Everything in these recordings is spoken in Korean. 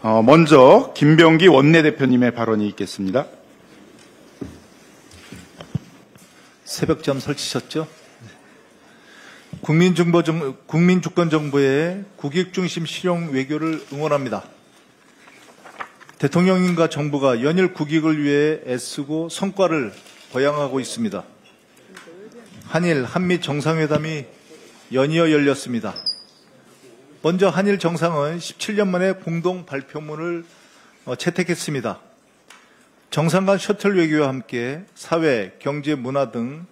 먼저 김병기 원내대표님의 발언이 있겠습니다. 새벽잠 설치셨죠? 국민주권정부의 국익중심 실용 외교를 응원합니다. 대통령님과 정부가 연일 국익을 위해 애쓰고 성과를 거양하고 있습니다. 한일, 한미 정상회담이 연이어 열렸습니다. 먼저 한일 정상은 17년 만에 공동 발표문을 채택했습니다. 정상 간 셔틀 외교와 함께 사회, 경제, 문화 등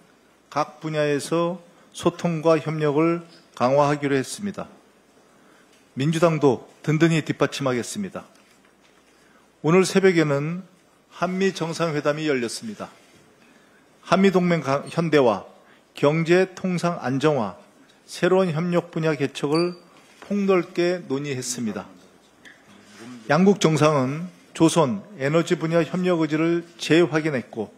각 분야에서 소통과 협력을 강화하기로 했습니다. 민주당도 든든히 뒷받침하겠습니다. 오늘 새벽에는 한미 정상회담이 열렸습니다. 한미동맹 현대화, 경제 통상 안정화, 새로운 협력 분야 개척을 폭넓게 논의했습니다. 양국 정상은 조선, 에너지 분야 협력 의지를 재확인했고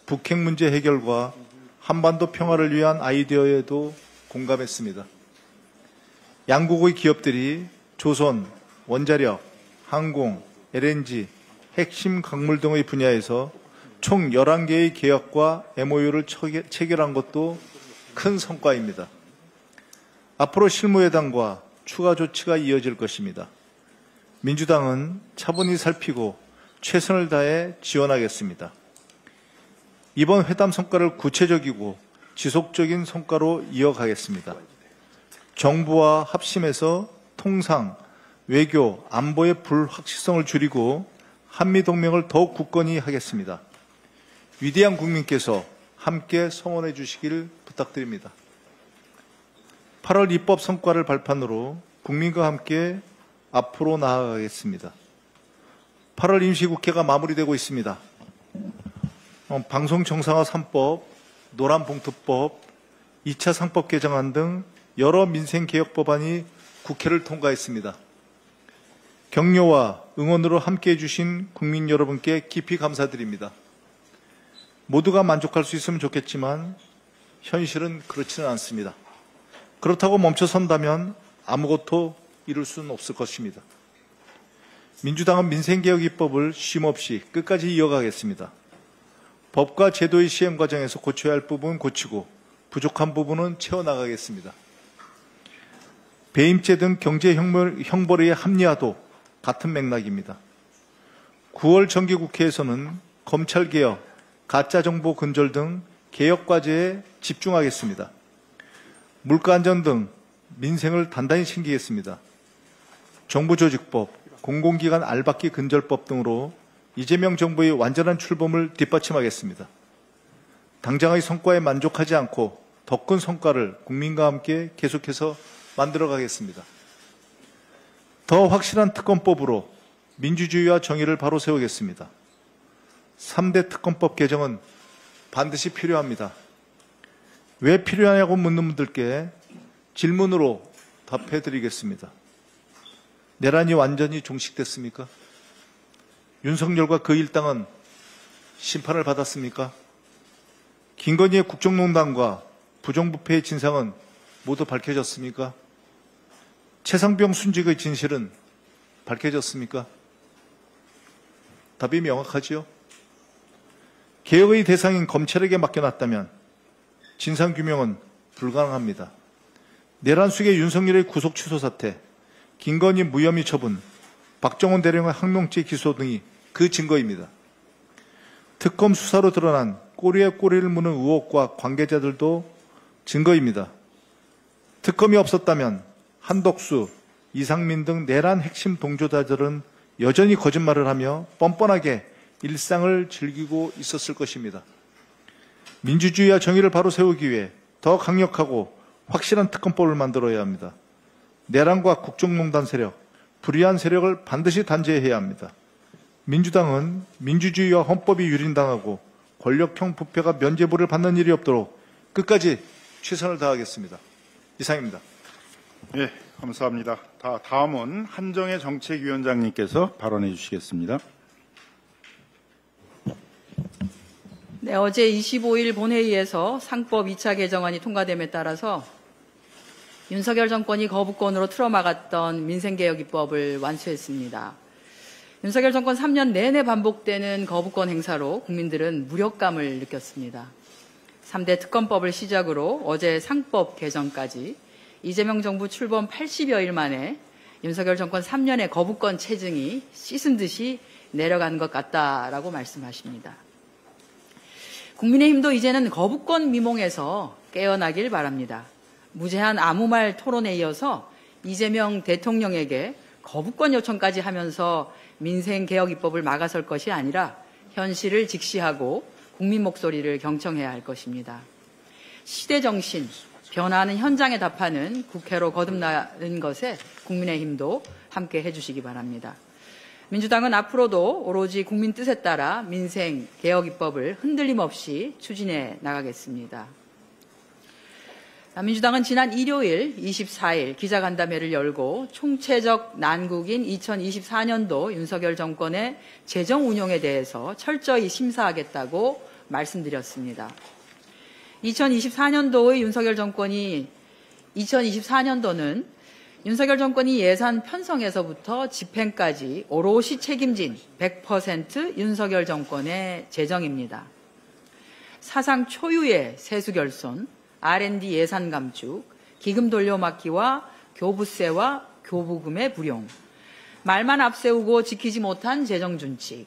북핵 문제 해결과 한반도 평화를 위한 아이디어에도 공감했습니다. 양국의 기업들이 조선, 원자력, 항공, LNG, 핵심 광물 등의 분야에서 총 11개의 계약과 MOU를 체결한 것도 큰 성과입니다. 앞으로 실무회담과 추가 조치가 이어질 것입니다. 민주당은 차분히 살피고 최선을 다해 지원하겠습니다. 이번 회담 성과를 구체적이고 지속적인 성과로 이어가겠습니다. 정부와 합심해서 통상, 외교, 안보의 불확실성을 줄이고 한미동맹을 더욱 굳건히 하겠습니다. 위대한 국민께서 함께 성원해 주시길 부탁드립니다. 8월 입법 성과를 발판으로 국민과 함께 앞으로 나아가겠습니다. 8월 임시국회가 마무리되고 있습니다. 방송정상화 3법, 노란봉투법, 2차 상법 개정안 등 여러 민생개혁 법안이 국회를 통과했습니다. 격려와 응원으로 함께해 주신 국민 여러분께 깊이 감사드립니다. 모두가 만족할 수 있으면 좋겠지만 현실은 그렇지는 않습니다. 그렇다고 멈춰선다면 아무것도 이룰 수는 없을 것입니다. 민주당은 민생개혁 입법을 쉼없이 끝까지 이어가겠습니다. 법과 제도의 시행 과정에서 고쳐야 할 부분은 고치고 부족한 부분은 채워나가겠습니다. 배임죄 등 경제 형벌의 합리화도 같은 맥락입니다. 9월 정기국회에서는 검찰개혁, 가짜정보 근절 등 개혁과제에 집중하겠습니다. 물가안전 등 민생을 단단히 챙기겠습니다. 정부조직법, 공공기관 알박기 근절법 등으로 이재명 정부의 완전한 출범을 뒷받침하겠습니다. 당장의 성과에 만족하지 않고 더 큰 성과를 국민과 함께 계속해서 만들어가겠습니다. 더 확실한 특검법으로 민주주의와 정의를 바로 세우겠습니다. 3대 특검법 개정은 반드시 필요합니다. 왜 필요하냐고 묻는 분들께 질문으로 답해드리겠습니다. 내란이 완전히 종식됐습니까? 윤석열과 그 일당은 심판을 받았습니까? 김건희의 국정농단과 부정부패의 진상은 모두 밝혀졌습니까? 최상병 순직의 진실은 밝혀졌습니까? 답이 명확하지요? 개혁의 대상인 검찰에게 맡겨놨다면 진상규명은 불가능합니다. 내란 수계 윤석열의 구속 취소 사태, 김건희 무혐의 처분, 박정원 대령의 항명죄 기소 등이 그 증거입니다. 특검 수사로 드러난 꼬리에 꼬리를 무는 의혹과 관계자들도 증거입니다. 특검이 없었다면 한덕수, 이상민 등 내란 핵심 동조자들은 여전히 거짓말을 하며 뻔뻔하게 일상을 즐기고 있었을 것입니다. 민주주의와 정의를 바로 세우기 위해 더 강력하고 확실한 특검법을 만들어야 합니다. 내란과 국정농단 세력, 불의한 세력을 반드시 단죄해야 합니다. 민주당은 민주주의와 헌법이 유린당하고 권력형 부패가 면죄부를 받는 일이 없도록 끝까지 최선을 다하겠습니다. 이상입니다. 예, 감사합니다. 다음은 한정혜 정책위원장님께서 발언해 주시겠습니다. 네, 어제 25일 본회의에서 상법 2차 개정안이 통과됨에 따라서 윤석열 정권이 거부권으로 틀어막았던 민생개혁 입법을 완수했습니다. 윤석열 정권 3년 내내 반복되는 거부권 행사로 국민들은 무력감을 느꼈습니다. 3대 특검법을 시작으로 어제 상법 개정까지 이재명 정부 출범 80여일 만에 윤석열 정권 3년의 거부권 체증이 씻은 듯이 내려간 것 같다라고 말씀하십니다. 국민의힘도 이제는 거부권 미몽에서 깨어나길 바랍니다. 무제한 아무 말 토론에 이어서 이재명 대통령에게 거부권 요청까지 하면서 민생개혁 입법을 막아설 것이 아니라 현실을 직시하고 국민 목소리를 경청해야 할 것입니다. 시대 정신, 변화하는 현장에 답하는 국회로 거듭나는 것에 국민의힘도 함께 해주시기 바랍니다. 민주당은 앞으로도 오로지 국민 뜻에 따라 민생개혁 입법을 흔들림 없이 추진해 나가겠습니다. 민주당은 지난 일요일 24일 기자간담회를 열고 총체적 난국인 2024년도 윤석열 정권의 재정 운용에 대해서 철저히 심사하겠다고 말씀드렸습니다. 2024년도의 윤석열 정권이 예산 편성에서부터 집행까지 오롯이 책임진 100% 윤석열 정권의 재정입니다. 사상 초유의 세수 결손, R&D 예산 감축, 기금 돌려막기와 교부세와 교부금의 불용, 말만 앞세우고 지키지 못한 재정 준칙,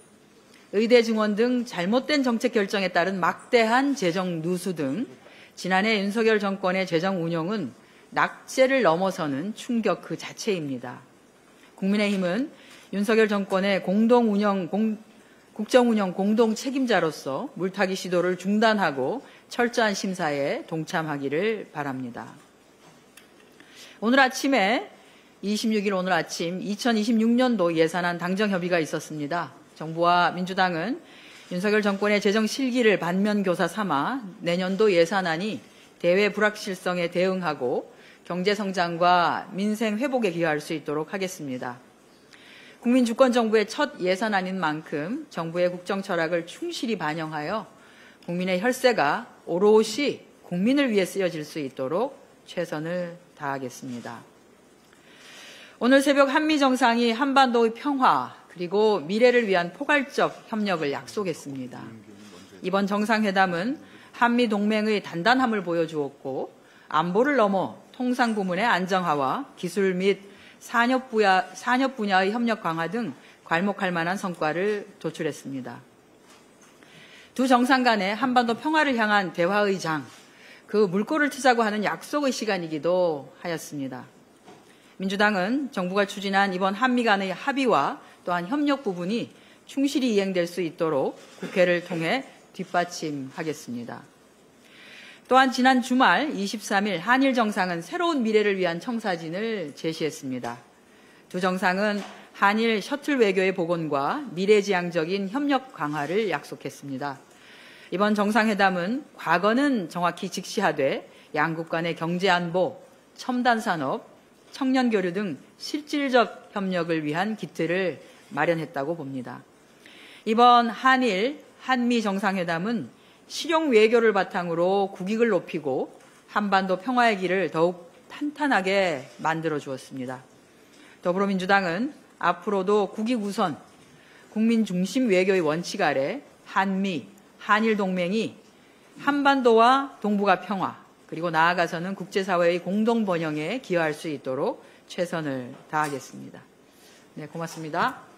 의대 증원 등 잘못된 정책 결정에 따른 막대한 재정 누수 등 지난해 윤석열 정권의 재정 운영은 낙제를 넘어서는 충격 그 자체입니다. 국민의힘은 윤석열 정권의 국정운영 공동 책임자로서 물타기 시도를 중단하고 철저한 심사에 동참하기를 바랍니다. 오늘 아침 2026년도 예산안 당정 협의가 있었습니다. 정부와 민주당은 윤석열 정권의 재정 실기를 반면교사 삼아 내년도 예산안이 대외 불확실성에 대응하고 경제 성장과 민생 회복에 기여할 수 있도록 하겠습니다. 국민 주권 정부의 첫 예산안인 만큼 정부의 국정 철학을 충실히 반영하여 국민의 혈세가 오롯이 국민을 위해 쓰여질 수 있도록 최선을 다하겠습니다. 오늘 새벽 한미 정상이 한반도의 평화 그리고 미래를 위한 포괄적 협력을 약속했습니다. 이번 정상회담은 한미 동맹의 단단함을 보여주었고 안보를 넘어 통상 부문의 안정화와 기술 및 산업 분야의 협력 강화 등 괄목할 만한 성과를 도출했습니다. 두 정상 간의 한반도 평화를 향한 대화의 장, 그 물꼬를 트자고 하는 약속의 시간이기도 하였습니다. 민주당은 정부가 추진한 이번 한미 간의 합의와 또한 협력 부분이 충실히 이행될 수 있도록 국회를 통해 뒷받침하겠습니다. 또한 지난 주말 23일 한일 정상은 새로운 미래를 위한 청사진을 제시했습니다. 두 정상은 한일 셔틀 외교의 복원과 미래지향적인 협력 강화를 약속했습니다. 이번 정상회담은 과거는 정확히 직시하되 양국 간의 경제안보, 첨단산업, 청년교류 등 실질적 협력을 위한 기틀을 마련했다고 봅니다. 이번 한미 정상회담은 실용 외교를 바탕으로 국익을 높이고 한반도 평화의 길을 더욱 탄탄하게 만들어 주었습니다. 더불어민주당은 앞으로도 국익 우선, 국민 중심 외교의 원칙 아래 한일 동맹이 한반도와 동북아 평화, 그리고 나아가서는 국제사회의 공동 번영에 기여할 수 있도록 최선을 다하겠습니다. 네, 고맙습니다.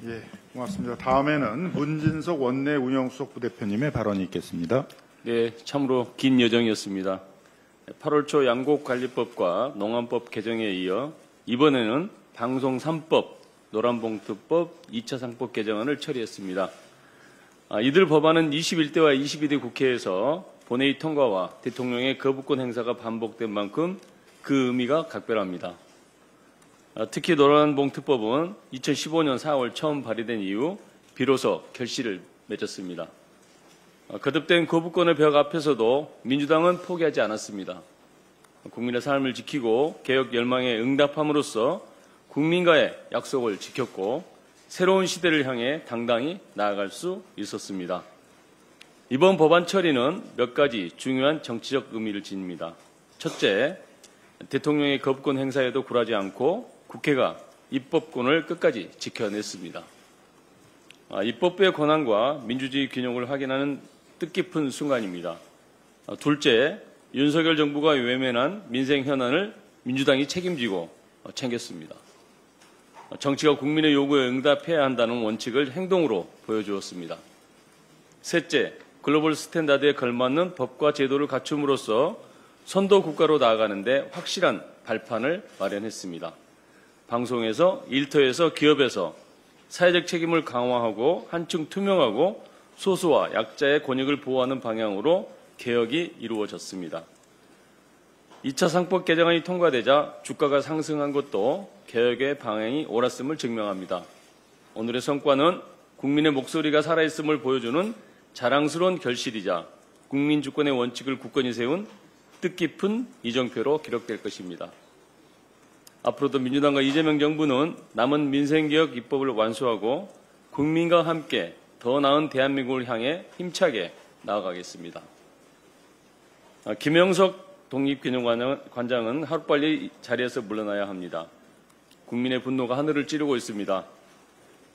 예, 고맙습니다. 다음에는 문진석 원내 운영수석 부대표님의 발언이 있겠습니다. 네, 참으로 긴 여정이었습니다. 8월 초 양곡관리법과 농안법 개정에 이어 이번에는 방송 3법, 노란봉투법 2차 상법 개정안을 처리했습니다. 이들 법안은 21대와 22대 국회에서 본회의 통과와 대통령의 거부권 행사가 반복된 만큼 그 의미가 각별합니다. 특히 노란봉투법은 2015년 4월 처음 발의된 이후 비로소 결실을 맺었습니다. 거듭된 거부권의 벽 앞에서도 민주당은 포기하지 않았습니다. 국민의 삶을 지키고 개혁 열망에 응답함으로써 국민과의 약속을 지켰고 새로운 시대를 향해 당당히 나아갈 수 있었습니다. 이번 법안 처리는 몇 가지 중요한 정치적 의미를 지닙니다. 첫째, 대통령의 거부권 행사에도 굴하지 않고 국회가 입법권을 끝까지 지켜냈습니다. 입법부의 권한과 민주주의 균형을 확인하는 뜻깊은 순간입니다. 둘째, 윤석열 정부가 외면한 민생 현안을 민주당이 책임지고 챙겼습니다. 정치가 국민의 요구에 응답해야 한다는 원칙을 행동으로 보여주었습니다. 셋째, 글로벌 스탠다드에 걸맞는 법과 제도를 갖춤으로써 선도 국가로 나아가는 데 확실한 발판을 마련했습니다. 방송에서, 일터에서, 기업에서 사회적 책임을 강화하고 한층 투명하고 소수와 약자의 권익을 보호하는 방향으로 개혁이 이루어졌습니다. 2차 상법 개정안이 통과되자 주가가 상승한 것도 개혁의 방향이 옳았음을 증명합니다. 오늘의 성과는 국민의 목소리가 살아있음을 보여주는 자랑스러운 결실이자 국민 주권의 원칙을 굳건히 세운 뜻깊은 이정표로 기록될 것입니다. 앞으로도 민주당과 이재명 정부는 남은 민생개혁 입법을 완수하고 국민과 함께 더 나은 대한민국을 향해 힘차게 나아가겠습니다. 김영석 독립균형관장은 하루빨리 자리에서 물러나야 합니다. 국민의 분노가 하늘을 찌르고 있습니다.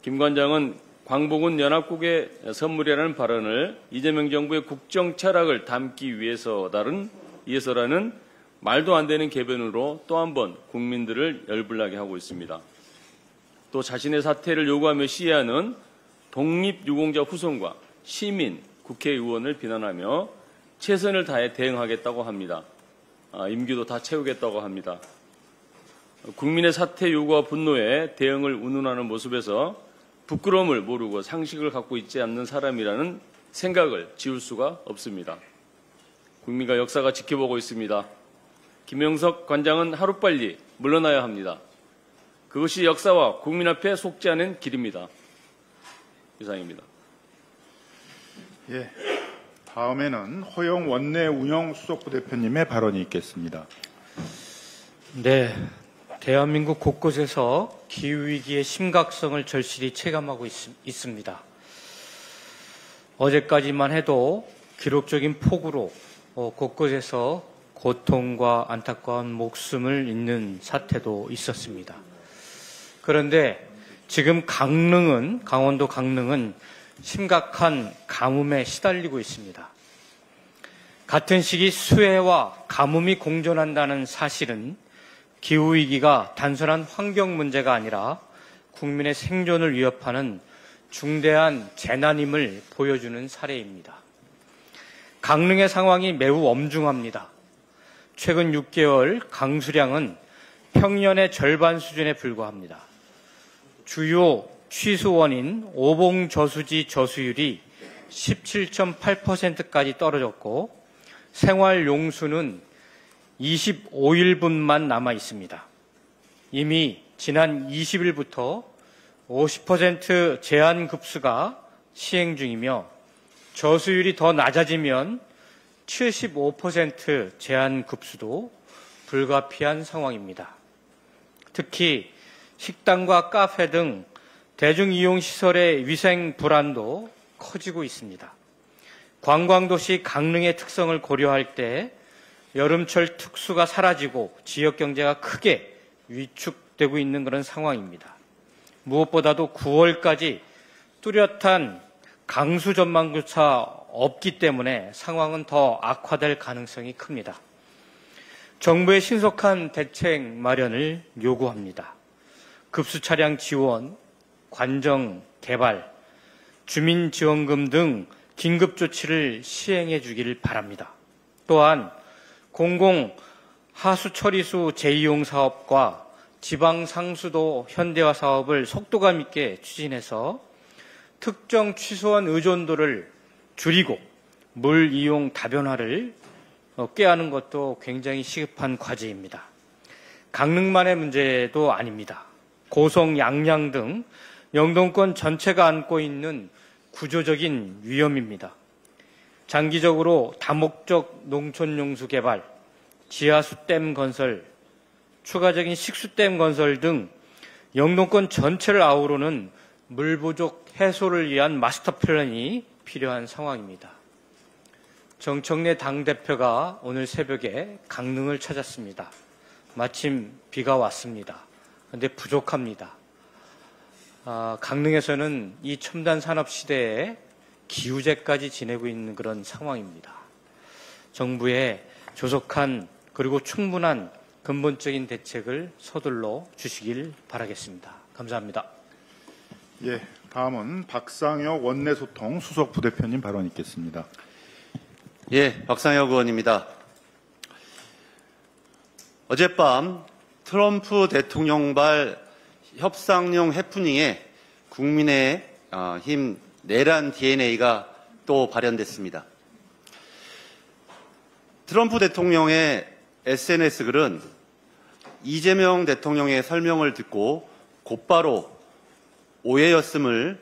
김 관장은 광복은 연합국의 선물이라는 발언을 이재명 정부의 국정 철학을 담기 위해서라는 말도 안 되는 궤변으로 또 한 번 국민들을 열불나게 하고 있습니다. 또 자신의 사퇴를 요구하며 시해하는 독립유공자 후손과 시민, 국회의원을 비난하며 최선을 다해 대응하겠다고 합니다. 임기도 다 채우겠다고 합니다. 국민의 사퇴 요구와 분노에 대응을 운운하는 모습에서 부끄러움을 모르고 상식을 갖고 있지 않는 사람이라는 생각을 지울 수가 없습니다. 국민과 역사가 지켜보고 있습니다. 김영석 관장은 하루빨리 물러나야 합니다. 그것이 역사와 국민 앞에 속지 않은 길입니다. 이상입니다. 예. 다음에는 허영 원내 운영 수석부대표님의 발언이 있겠습니다. 네. 대한민국 곳곳에서 기후위기의 심각성을 절실히 체감하고 있습니다. 어제까지만 해도 기록적인 폭우로 곳곳에서 고통과 안타까운 목숨을 잃는 사태도 있었습니다. 그런데 지금 강원도 강릉은 심각한 가뭄에 시달리고 있습니다. 같은 시기 수해와 가뭄이 공존한다는 사실은 기후위기가 단순한 환경 문제가 아니라 국민의 생존을 위협하는 중대한 재난임을 보여주는 사례입니다. 강릉의 상황이 매우 엄중합니다. 최근 6개월 강수량은 평년의 절반 수준에 불과합니다. 주요 취수 원인 오봉저수지 저수율이 17.8%까지 떨어졌고 생활용수는 25일분만 남아 있습니다. 이미 지난 20일부터 50% 제한급수가 시행 중이며 저수율이 더 낮아지면 75% 제한급수도 불가피한 상황입니다. 특히 식당과 카페 등 대중이용시설의 위생 불안도 커지고 있습니다. 관광도시 강릉의 특성을 고려할 때 여름철 특수가 사라지고 지역경제가 크게 위축되고 있는 그런 상황입니다. 무엇보다도 9월까지 뚜렷한 강수 전망조차 없기 때문에 상황은 더 악화될 가능성이 큽니다. 정부의 신속한 대책 마련을 요구합니다. 급수 차량 지원, 관정 개발, 주민지원금 등 긴급 조치를 시행해 주기를 바랍니다. 또한 공공 하수처리수 재이용 사업과 지방상수도 현대화 사업을 속도감 있게 추진해서 특정 취수원 의존도를 줄이고 물 이용 다변화를 꾀하는 것도 굉장히 시급한 과제입니다. 강릉만의 문제도 아닙니다. 고성, 양양 등 영동권 전체가 안고 있는 구조적인 위험입니다. 장기적으로 다목적 농촌용수 개발, 지하수댐 건설, 추가적인 식수댐 건설 등 영동권 전체를 아우르는 물 부족 해소를 위한 마스터 플랜이 필요한 상황입니다. 정청래 당대표가 오늘 새벽에 강릉을 찾았습니다. 마침 비가 왔습니다. 그런데 부족합니다. 강릉에서는 이 첨단 산업 시대에 기후제까지 지내고 있는 그런 상황입니다. 정부의 조속한 그리고 충분한 근본적인 대책을 서둘러 주시길 바라겠습니다. 감사합니다. 예, 다음은 박상혁 원내소통 수석 부대표님 발언 있겠습니다. 예, 박상혁 의원입니다. 어젯밤 트럼프 대통령발 협상용 해프닝에 국민의힘 내란 DNA가 또 발현됐습니다. 트럼프 대통령의 SNS 글은 이재명 대통령의 설명을 듣고 곧바로 오해였음을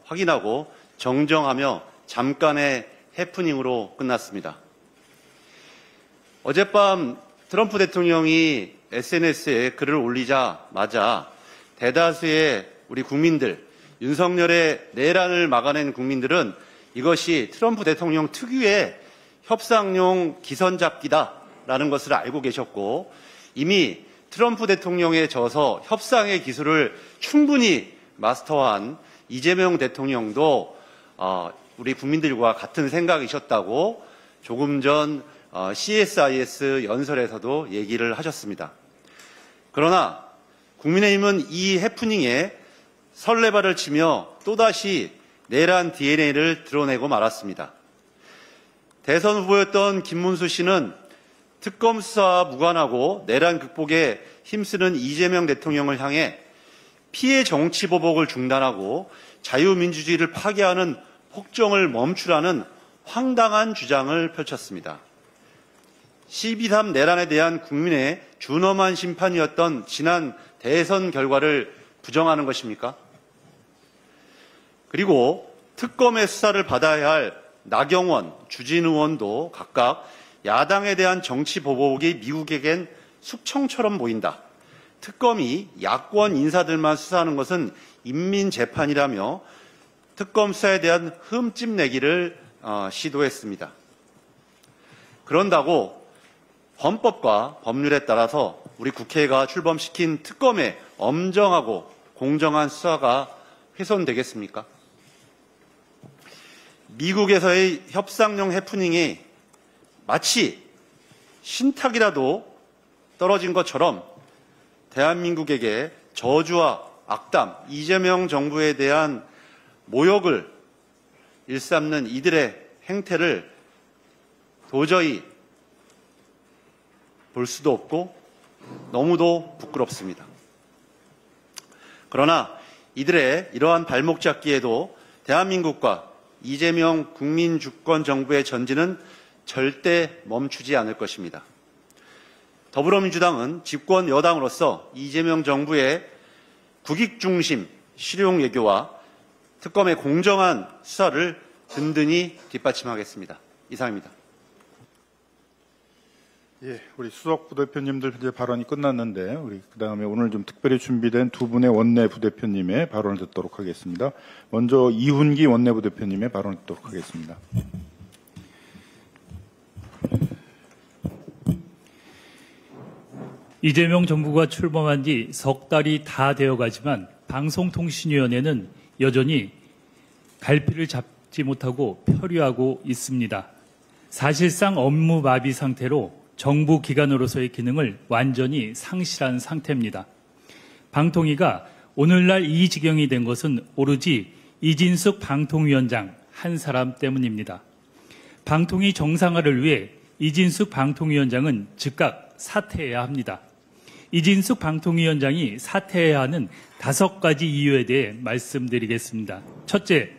확인하고 정정하며 잠깐의 해프닝으로 끝났습니다. 어젯밤 트럼프 대통령이 SNS에 글을 올리자마자 대다수의 우리 국민들, 윤석열의 내란을 막아낸 국민들은 이것이 트럼프 대통령 특유의 협상용 기선잡기다라는 것을 알고 계셨고, 이미 트럼프 대통령에 져서 협상의 기술을 충분히 마스터한 이재명 대통령도 우리 국민들과 같은 생각이셨다고 조금 전 CSIS 연설에서도 얘기를 하셨습니다. 그러나 국민의힘은 이 해프닝에 설레발을 치며 또다시 내란 DNA를 드러내고 말았습니다. 대선 후보였던 김문수 씨는 특검 수사와 무관하고 내란 극복에 힘쓰는 이재명 대통령을 향해 피해 정치 보복을 중단하고 자유민주주의를 파괴하는 폭정을 멈추라는 황당한 주장을 펼쳤습니다. 12.3 내란에 대한 국민의 준엄한 심판이었던 지난 대선 결과를 부정하는 것입니까? 그리고 특검의 수사를 받아야 할 나경원, 주진 의원도 각각 야당에 대한 정치 보복이 미국에겐 숙청처럼 보인다. 특검이 야권 인사들만 수사하는 것은 인민재판이라며 특검 수사에 대한 흠집 내기를 시도했습니다. 그런다고 헌법과 법률에 따라서 우리 국회가 출범시킨 특검의 엄정하고 공정한 수사가 훼손되겠습니까? 미국에서의 협상용 해프닝이 마치 신탁이라도 떨어진 것처럼 대한민국에게 저주와 악담, 이재명 정부에 대한 모욕을 일삼는 이들의 행태를 도저히 볼 수도 없고 너무도 부끄럽습니다. 그러나 이들의 이러한 발목 잡기에도 대한민국과 이재명 국민주권정부의 전진은 절대 멈추지 않을 것입니다. 더불어민주당은 집권 여당으로서 이재명 정부의 국익중심 실용외교와 특검의 공정한 수사를 든든히 뒷받침하겠습니다. 이상입니다. 예, 우리 수석 부대표님들 이제 발언이 끝났는데 우리 그다음에 오늘 좀 특별히 준비된 두 분의 원내 부대표님의 발언을 듣도록 하겠습니다. 먼저 이훈기 원내 부대표님의 발언을 듣도록 하겠습니다. 이재명 정부가 출범한 지 석 달이 다 되어가지만 방송통신위원회는 여전히 갈피를 잡지 못하고 표류하고 있습니다. 사실상 업무 마비 상태로 정부 기관으로서의 기능을 완전히 상실한 상태입니다. 방통위가 오늘날 이 지경이 된 것은 오로지 이진숙 방통위원장 한 사람 때문입니다. 방통위 정상화를 위해 이진숙 방통위원장은 즉각 사퇴해야 합니다. 이진숙 방통위원장이 사퇴해야 하는 5가지 이유에 대해 말씀드리겠습니다. 첫째,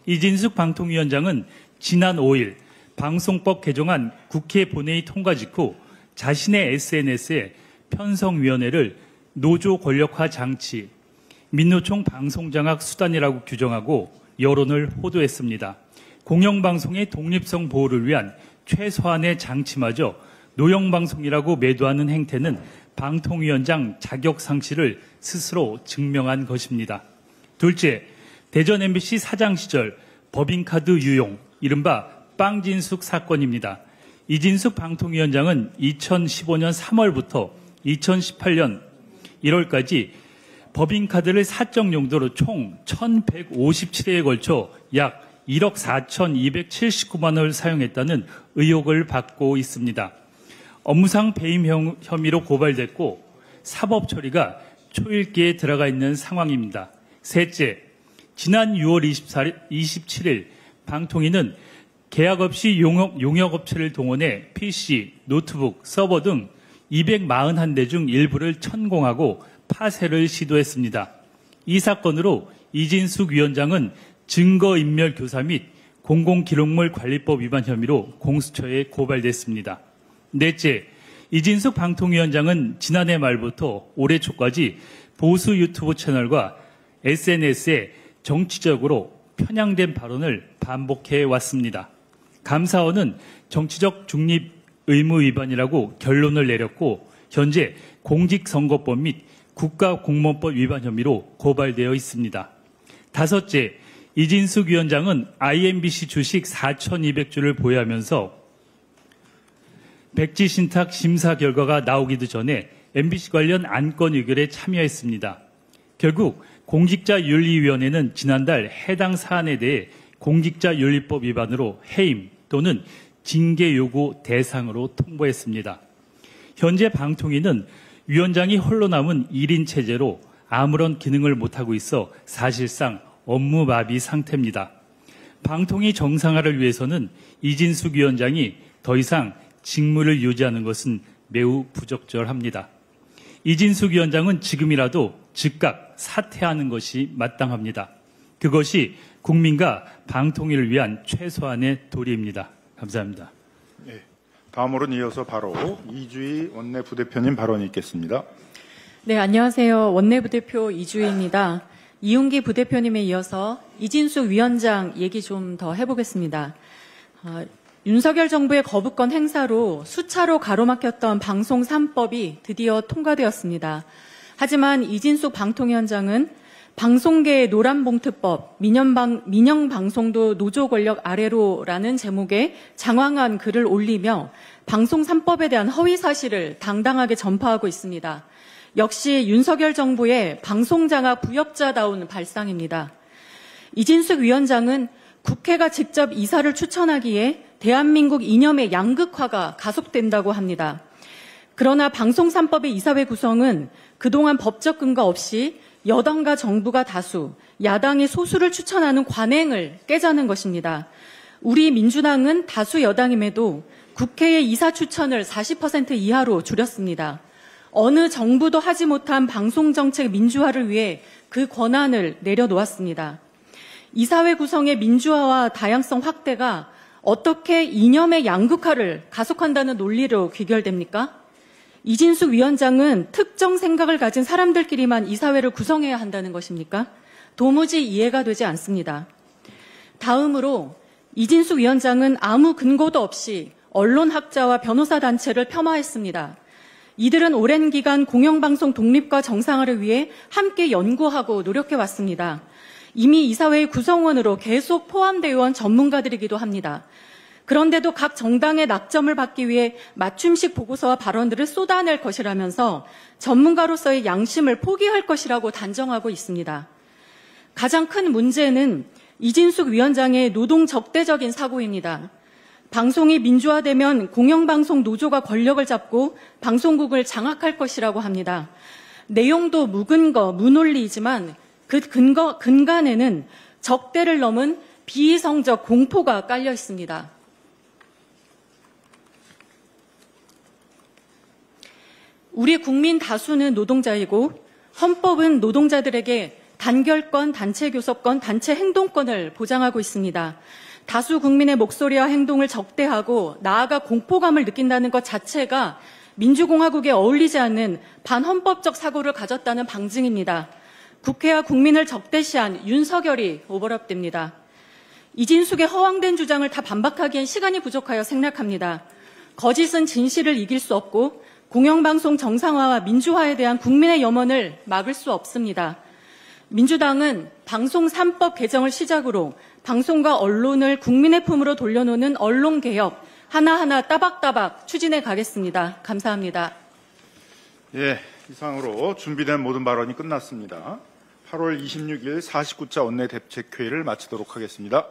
이진숙 방통위원장은 지난 5일 방송법 개정안 국회 본회의 통과 직후 자신의 SNS에 편성위원회를 노조 권력화 장치, 민노총 방송장악 수단이라고 규정하고 여론을 호도했습니다. 공영방송의 독립성 보호를 위한 최소한의 장치마저 노영방송이라고 매도하는 행태는 방통위원장 자격 상실을 스스로 증명한 것입니다. 둘째, 대전 MBC 사장 시절 법인카드 유용, 이른바 빵진숙 사건입니다. 이진숙 방통위원장은 2015년 3월부터 2018년 1월까지 법인카드를 사적 용도로 총 1,157회에 걸쳐 약 1억 4,279만 원을 사용했다는 의혹을 받고 있습니다. 업무상 배임 혐의로 고발됐고 사법 처리가 초읽기에 들어가 있는 상황입니다. 셋째, 지난 6월 27일 방통위는 계약 없이 용역업체를 동원해 PC, 노트북, 서버 등 241대 중 일부를 천공하고 파쇄를 시도했습니다. 이 사건으로 이진숙 위원장은 증거인멸교사 및 공공기록물 관리법 위반 혐의로 공수처에 고발됐습니다. 넷째, 이진숙 방통위원장은 지난해 말부터 올해 초까지 보수 유튜브 채널과 SNS에 정치적으로 편향된 발언을 반복해 왔습니다. 감사원은 정치적 중립 의무 위반이라고 결론을 내렸고 현재 공직선거법 및 국가공무원법 위반 혐의로 고발되어 있습니다. 다섯째, 이진숙 위원장은 IMBC 주식 4,200주를 보유하면서 백지 신탁 심사 결과가 나오기도 전에 MBC 관련 안건 의결에 참여했습니다. 결국 공직자윤리위원회는 지난달 해당 사안에 대해 공직자윤리법 위반으로 해임 또는 징계 요구 대상으로 통보했습니다. 현재 방통위는 위원장이 홀로 남은 1인 체제로 아무런 기능을 못하고 있어 사실상 업무 마비 상태입니다. 방통위 정상화를 위해서는 이진숙 위원장이 더 이상 직무를 유지하는 것은 매우 부적절합니다. 이진숙 위원장은 지금이라도 즉각 사퇴하는 것이 마땅합니다. 그것이 국민과 방통위를 위한 최소한의 도리입니다. 감사합니다. 다음으로는 이어서 바로 이주희 원내 부대표님 발언이 있겠습니다. 네, 안녕하세요. 원내 부대표 이주희입니다. 이윤기 부대표님에 이어서 이진숙 위원장 얘기 좀 더 해보겠습니다. 윤석열 정부의 거부권 행사로 수차로 가로막혔던 방송 3법이 드디어 통과되었습니다. 하지만 이진숙 방통위원장은 방송계의 노란봉투법, 민영방송도 노조 권력 아래로라는 제목의 장황한 글을 올리며 방송 3법에 대한 허위 사실을 당당하게 전파하고 있습니다. 역시 윤석열 정부의 방송장악 부역자다운 발상입니다. 이진숙 위원장은 국회가 직접 이사를 추천하기에 대한민국 이념의 양극화가 가속된다고 합니다. 그러나 방송 3법의 이사회 구성은 그동안 법적 근거 없이 여당과 정부가 다수, 야당이 소수를 추천하는 관행을 깨자는 것입니다. 우리 민주당은 다수 여당임에도 국회의 이사 추천을 40% 이하로 줄였습니다. 어느 정부도 하지 못한 방송정책 민주화를 위해 그 권한을 내려놓았습니다. 이사회 구성의 민주화와 다양성 확대가 어떻게 이념의 양극화를 가속한다는 논리로 귀결됩니까? 이진숙 위원장은 특정 생각을 가진 사람들끼리만 이사회를 구성해야 한다는 것입니까? 도무지 이해가 되지 않습니다. 다음으로 이진숙 위원장은 아무 근거도 없이 언론학자와 변호사 단체를 폄하했습니다. 이들은 오랜 기간 공영방송 독립과 정상화를 위해 함께 연구하고 노력해왔습니다. 이미 이사회의 구성원으로 계속 포함되어 온 전문가들이기도 합니다. 그런데도 각 정당의 낙점을 받기 위해 맞춤식 보고서와 발언들을 쏟아낼 것이라면서 전문가로서의 양심을 포기할 것이라고 단정하고 있습니다. 가장 큰 문제는 이진숙 위원장의 노동 적대적인 사고입니다. 방송이 민주화되면 공영방송 노조가 권력을 잡고 방송국을 장악할 것이라고 합니다. 내용도 무근거, 무논리이지만 그 근간에는 적대를 넘은 비이성적 공포가 깔려 있습니다. 우리 국민 다수는 노동자이고 헌법은 노동자들에게 단결권, 단체 교섭권, 단체 행동권을 보장하고 있습니다. 다수 국민의 목소리와 행동을 적대하고 나아가 공포감을 느낀다는 것 자체가 민주공화국에 어울리지 않는 반헌법적 사고를 가졌다는 방증입니다. 국회와 국민을 적대시한 윤석열이 오버랩됩니다. 이진숙의 허황된 주장을 다 반박하기엔 시간이 부족하여 생략합니다. 거짓은 진실을 이길 수 없고 공영방송 정상화와 민주화에 대한 국민의 염원을 막을 수 없습니다. 민주당은 방송 3법 개정을 시작으로 방송과 언론을 국민의 품으로 돌려놓는 언론개혁 하나하나 따박따박 추진해 가겠습니다. 감사합니다. 예. 이상으로 준비된 모든 발언이 끝났습니다. 8월 26일 49차 원내 대책회의를 마치도록 하겠습니다.